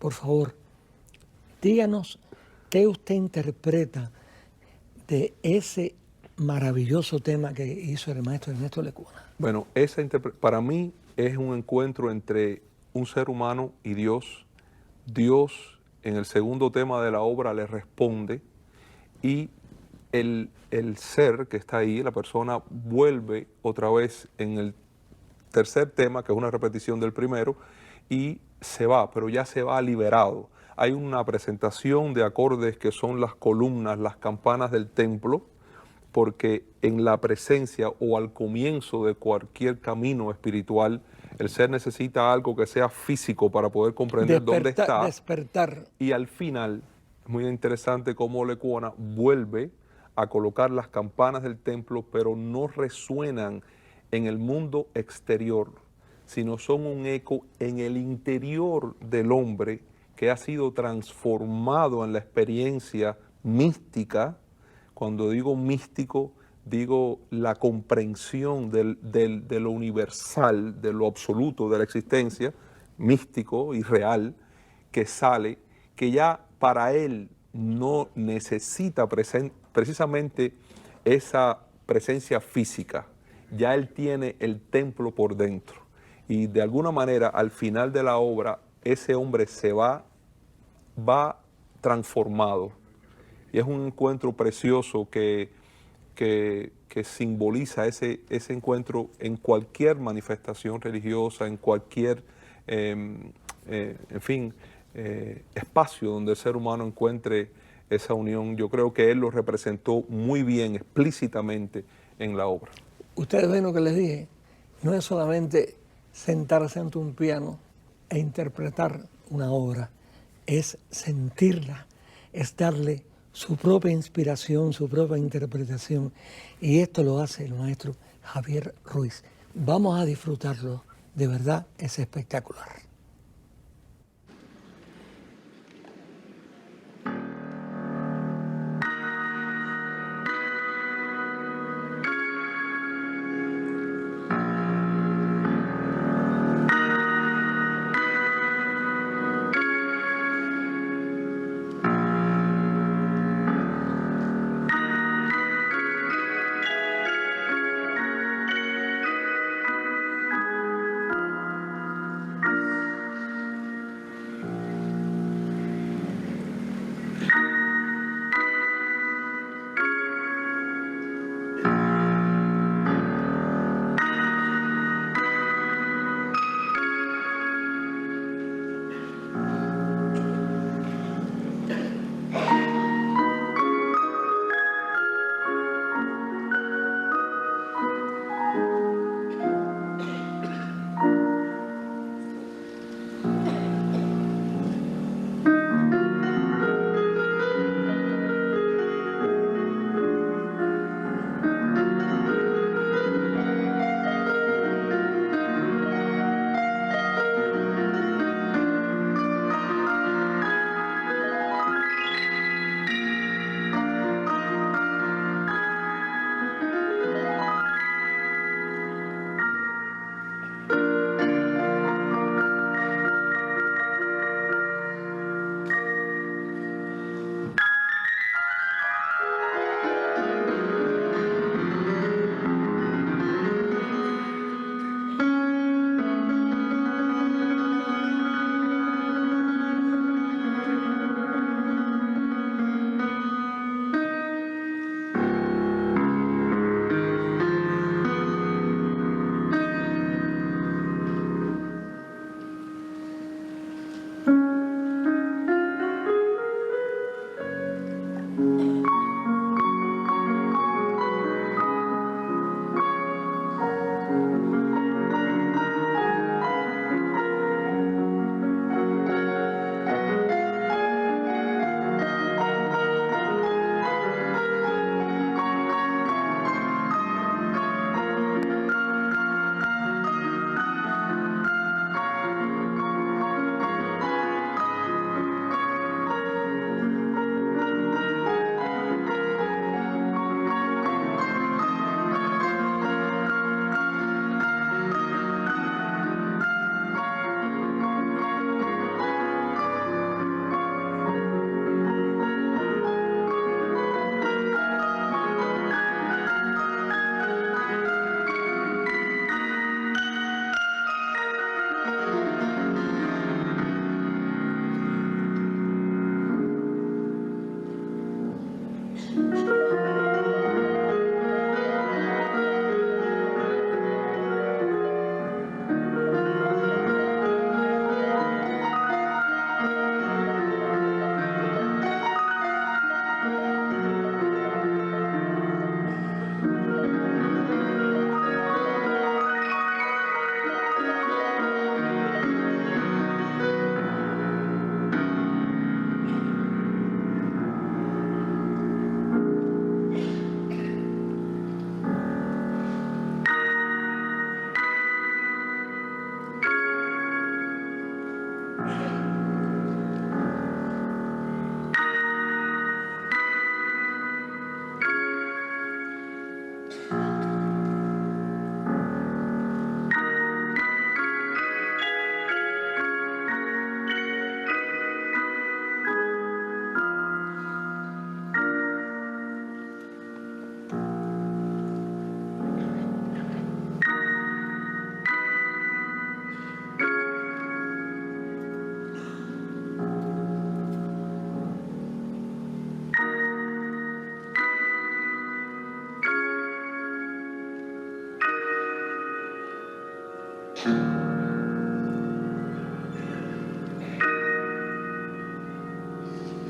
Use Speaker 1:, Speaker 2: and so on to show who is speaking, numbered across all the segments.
Speaker 1: por favor, díganos qué usted interpreta de ese maravilloso tema que hizo el maestro Ernesto Lecuona.
Speaker 2: Bueno, para mí es un encuentro entre un ser humano y Dios. Dios en el segundo tema de la obra le responde y el ser que está ahí, la persona, vuelve otra vez en el tercer tema, que es una repetición del primero, y se va, pero ya se va liberado. Hay una presentación de acordes que son las columnas, las campanas del templo, porque en la presencia o al comienzo de cualquier camino espiritual, el ser necesita algo que sea físico para poder comprender dónde está.
Speaker 1: Despertar.
Speaker 2: Y al final, es muy interesante cómo Lecuona vuelve a colocar las campanas del templo, pero no resuenan en el mundo exterior, sino son un eco en el interior del hombre que ha sido transformado en la experiencia mística. Cuando digo místico, digo la comprensión de lo universal, de lo absoluto de la existencia, místico y real, que sale, que ya para él no necesita precisamente esa presencia física, ya él tiene el templo por dentro. Y de alguna manera, al final de la obra, ese hombre va transformado. Y es un encuentro precioso que simboliza ese encuentro en cualquier manifestación religiosa, en cualquier, en fin, espacio donde el ser humano encuentre esa unión. Yo creo que él lo representó muy bien, explícitamente, en la obra.
Speaker 1: Ustedes ven lo que les dije, no es solamente sentarse ante un piano e interpretar una obra, es sentirla, es darle su propia inspiración, su propia interpretación, y esto lo hace el maestro Javier Ruiz. Vamos a disfrutarlo, de verdad es espectacular.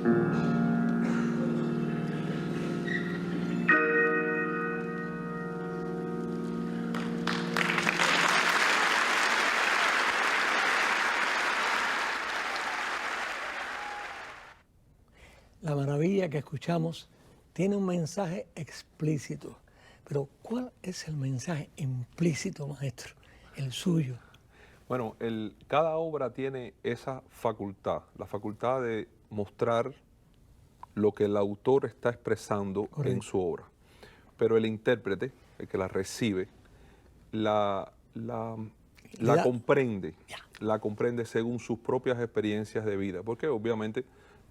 Speaker 1: La maravilla que escuchamos tiene un mensaje explícito, pero ¿cuál es el mensaje implícito, maestro? El suyo.
Speaker 2: Bueno, cada obra tiene esa facultad, la facultad de mostrar lo que el autor está expresando en su obra. Pero el intérprete, el que la recibe, la comprende, la comprende según sus propias experiencias de vida. Porque obviamente,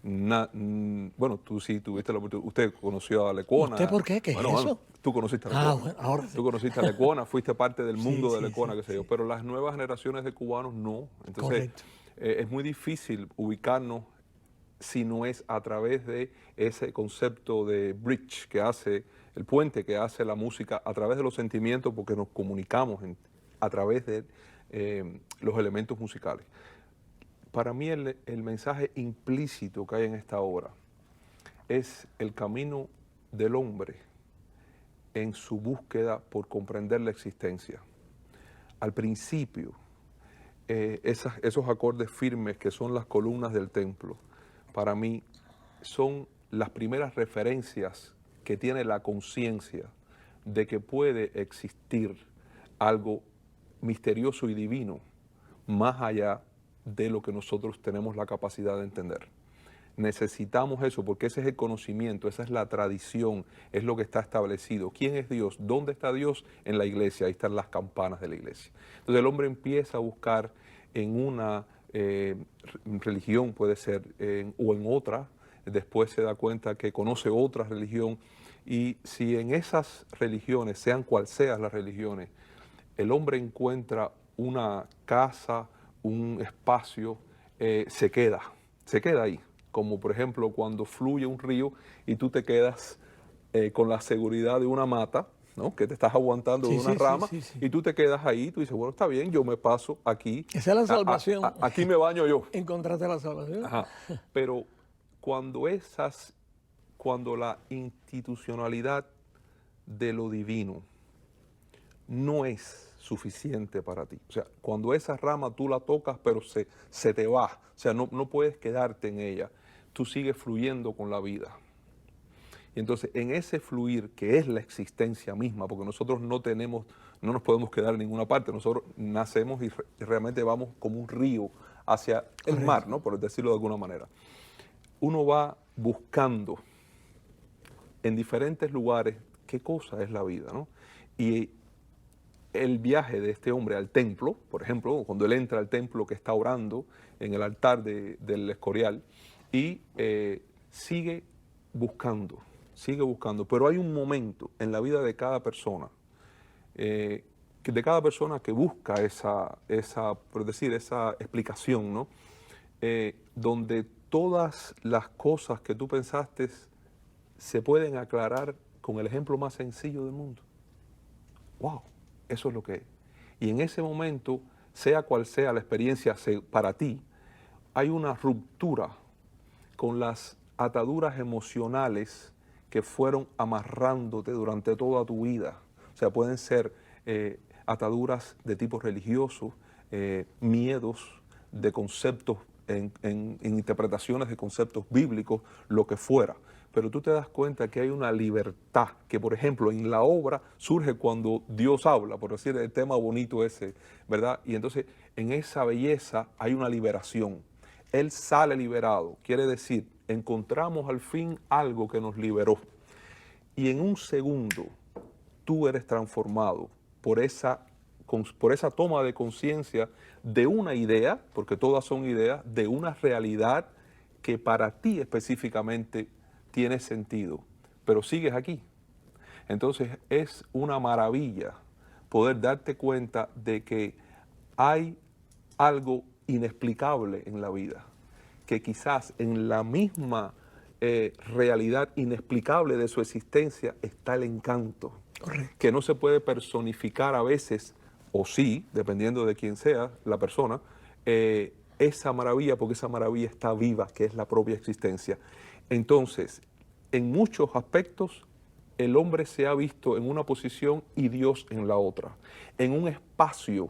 Speaker 2: bueno, tú sí tuviste la oportunidad, usted conoció a Lecuona.
Speaker 1: ¿Usted por qué? ¿Qué es eso?
Speaker 2: Tú conociste a Lecuona.
Speaker 1: Bueno, ahora sí.
Speaker 2: Tú conociste a Lecuona, fuiste parte del mundo de
Speaker 1: sí,
Speaker 2: Lecuona,
Speaker 1: sí,
Speaker 2: qué sé yo.
Speaker 1: sí.
Speaker 2: Pero las nuevas generaciones de cubanos no. Entonces,
Speaker 1: Correcto.
Speaker 2: es muy difícil ubicarnos si no es a través de ese concepto de bridge que hace, el puente que hace la música, a través de los sentimientos, porque nos comunicamos a través de los elementos musicales. Para mí el mensaje implícito que hay en esta obra es el camino del hombre en su búsqueda por comprender la existencia. Al principio, esos acordes firmes que son las columnas del templo, para mí son las primeras referencias que tiene la conciencia de que puede existir algo misterioso y divino más allá de lo que nosotros tenemos la capacidad de entender. Necesitamos eso porque ese es el conocimiento, esa es la tradición, es lo que está establecido. ¿Quién es Dios? ¿Dónde está Dios? En la iglesia, ahí están las campanas de la iglesia. Entonces el hombre empieza a buscar en una religión, puede ser, o en otra, después se da cuenta que conoce otra religión, y si en esas religiones, sean cual sean las religiones, el hombre encuentra una casa, un espacio, se queda ahí. Como por ejemplo cuando fluye un río y tú te quedas con la seguridad de una mata, ¿no? Que te estás aguantando de una rama, y tú te quedas ahí, tú dices, bueno, está bien, yo me paso aquí.
Speaker 1: Esa es la salvación.
Speaker 2: Aquí me baño yo.
Speaker 1: Encontraste la salvación.
Speaker 2: Ajá. Pero cuando la institucionalidad de lo divino no es suficiente para ti. O sea, cuando esa rama tú la tocas, pero se te va. O sea, no puedes quedarte en ella. Tú sigues fluyendo con la vida. Y entonces, en ese fluir, que es la existencia misma, porque nosotros no nos podemos quedar en ninguna parte. Nosotros nacemos y realmente vamos como un río hacia el mar, ¿no? Por decirlo de alguna manera. Uno va buscando en diferentes lugares qué cosa es la vida, ¿no? Y el viaje de este hombre al templo, por ejemplo, cuando él entra al templo que está orando en el altar del Escorial, y sigue buscando, pero hay un momento en la vida de cada persona, que busca por decir, esa explicación, ¿no? Donde todas las cosas que tú pensaste se pueden aclarar con el ejemplo más sencillo del mundo. ¡Wow! Eso es lo que es. Y en ese momento, sea cual sea la experiencia para ti, hay una ruptura con las ataduras emocionales que fueron amarrándote durante toda tu vida. O sea, pueden ser ataduras de tipo religioso, miedos de conceptos en interpretaciones de conceptos bíblicos, lo que fuera. Pero tú te das cuenta que hay una libertad, que por ejemplo en la obra surge cuando Dios habla, por decir el tema bonito ese, ¿verdad? Y entonces en esa belleza hay una liberación. Él sale liberado, quiere decir, encontramos al fin algo que nos liberó. Y en un segundo tú eres transformado por esa toma de conciencia de una idea, porque todas son ideas, de una realidad que para ti específicamente tiene sentido, pero sigues aquí. Entonces es una maravilla poder darte cuenta de que hay algo inexplicable en la vida, que quizás en la misma realidad inexplicable de su existencia está el encanto.
Speaker 1: Correcto.
Speaker 2: Que no se puede personificar a veces, o sí, dependiendo de quién sea la persona, esa maravilla, porque esa maravilla está viva, que es la propia existencia. Entonces, en muchos aspectos, el hombre se ha visto en una posición y Dios en la otra, en un espacio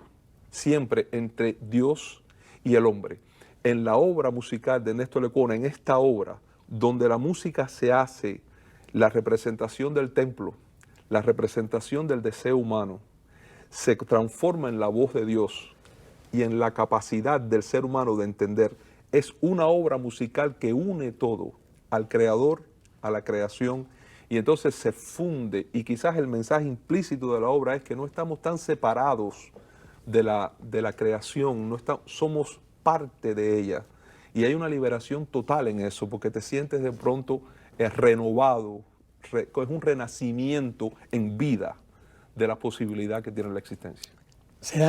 Speaker 2: siempre entre Dios y el hombre. En la obra musical de Néstor Lecuona, en esta obra, donde la música se hace la representación del templo, la representación del deseo humano, se transforma en la voz de Dios y en la capacidad del ser humano de entender. Es una obra musical que une todo, al creador, a la creación, y entonces se funde, y quizás el mensaje implícito de la obra es que no estamos tan separados de la creación, somos parte de ella, y hay una liberación total en eso, porque te sientes de pronto renovado, es un renacimiento en vida de la posibilidad que tiene la existencia.
Speaker 1: Será